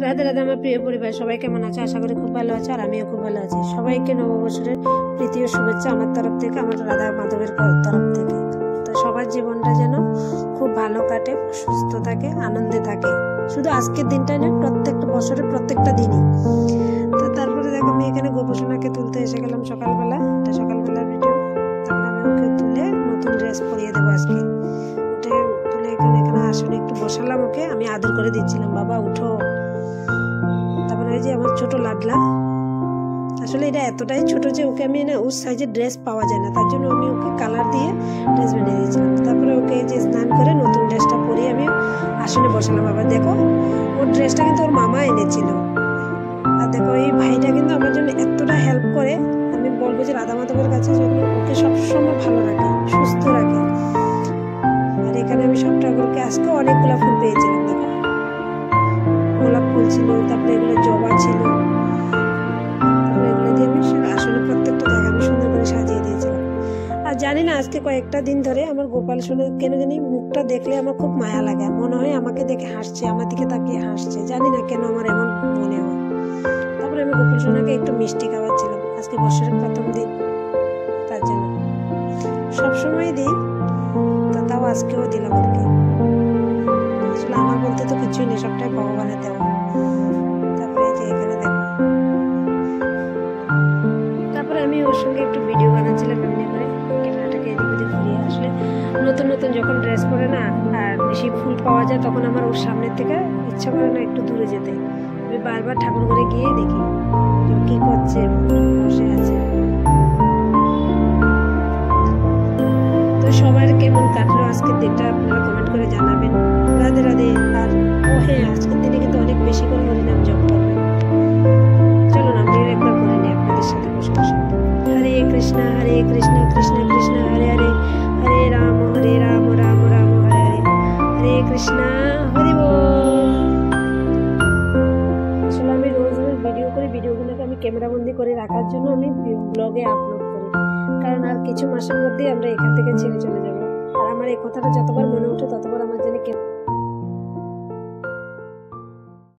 রাধে রাধে আমার প্রিয় পরিবার, সবাই কেমন আছে? আশা করি খুব ভালো আছে, আর আমিও খুব ভালো আছি। সবাইকে নববর্ষের প্রীতি ও শুভেচ্ছা আমার তরফ থেকে, আমার রাধা মাধবের তরফ থেকে। তো সবার জীবনটা যেন খুব ভালো কাটে, সুস্থ থাকে, আনন্দে থাকে, শুধু আজকের দিনটাই নয়, প্রত্যেকটা বছরের প্রত্যেকটা দিনই। তো তারপরে দেখো, আমি এখানে গোপসোনাকে তুলতে এসে গেলাম সকালবেলা। এটা সকালবেলার ভিডিও। তারপরে আমি ওকে তুলে নতুন ড্রেস পরিয়ে দেবো আজকে। উঠে তুলে এখানে আসলে একটু বসালাম ওকে, আমি আদর করে দিচ্ছিলাম, বাবা উঠো। তারপরে ওই যে আমার ছোট লাডলা, আসলে এটা এতটাই ছোট যে ওকে আমি না ওর সাইজের ড্রেস পাওয়া যায় না, তার জন্য আমি ওকে কালার দিয়ে ড্রেস বানিয়ে দিয়েছিলাম। তারপরে ওকে যে স্নান করে নতুন ড্রেসটা পরিয়ে আমি আসনে বসালাম। আবার দেখো, ওর ড্রেসটা কিন্তু ওর মামা এনেছিল। আর দেখো, এই ভাইটা কিন্তু আমার জন্য এতটা হেল্প করে, আমি বলবো যে রাধা মাধবের কাছে যেন ওকে সবসময় ভালো রাখে, সুস্থ রাখে। আর এখানে আমি সব ঠাকুরকে আজকে অনেকগুলো ফুল পেয়েছিলাম। দেখো, গোলাপ ফুল ছিল, তারপরে এগুলো জবা ছিল, তারপরে এগুলো দিয়ে আমি আসলে প্রত্যেকটা জায়গা আমি সুন্দর করে সাজিয়ে দিয়েছিলাম। আর জানি না, আজকে কয়েকটা দিন ধরে আমার গোপাল সোনার কেন জানি মুখটা দেখলে আমার খুব মায়া লাগে, মনে হয় আমাকে দেখে হাসছে, আমার দিকে তাকিয়ে হাসছে, জানি না কেন আমার এমন মনে হয়। তারপরে আমি গোপাল সোনাকে একটু মিষ্টি খাওয়াচ্ছিলাম, আজকে বছরের প্রথম দিন, তার জন্য সবসময় দিই, তো তাও আজকেও দিলাম আর কি। আসলে আমার বলতে তো কিছুই নেই, সবটাই ভগবানের দেওয়া। তারপরে এই যে এখানে দেখো, তারপরে আমি ওর সঙ্গে একটু ভিডিও বানাচ্ছিলাম এমনি করে, ক্যামেরাটাকে এদিক ওদিক ঘুরিয়ে। আসলে নতুন নতুন যখন ড্রেস পরে না আর বেশি ফুল পাওয়া যায়, তখন আমার ওর সামনের থেকে ইচ্ছা করে না একটু দূরে যেতে। আমি বারবার ঠাকুর ঘরে গিয়ে দেখি কি করছে, বসে আছে। তো সবার কেমন কাটলো আজকের দিনটা আপনারা কমেন্ট করে জানাবেন। রাধে রাধে। আর ও হ্যাঁ, আজকের দিনে কিন্তু অনেক বেশি করে হরিনাম জপ করবেন। চলুন আমিও একবার করে নিই আপনাদের সাথে বসে বসে। হরে কৃষ্ণ কৃষ্ণ কৃষ্ণ হরে হরে, হরে রাম রাম রাম হরে হরে, হরে কৃষ্ণ হরি বল। আসলে আমি রোজ রোজ ভিডিও করি, ভিডিওগুলোকে আমি ক্যামেরা বন্দি করে রাখার জন্য আমি ব্লগে আপলোড করি, কারণ আর কিছু মাসের মধ্যেই আমরা এখান থেকে ছেড়ে চলে যাব। আর আমার এই কথাটা যতবার মনে ওঠে ততবার আমার জন্য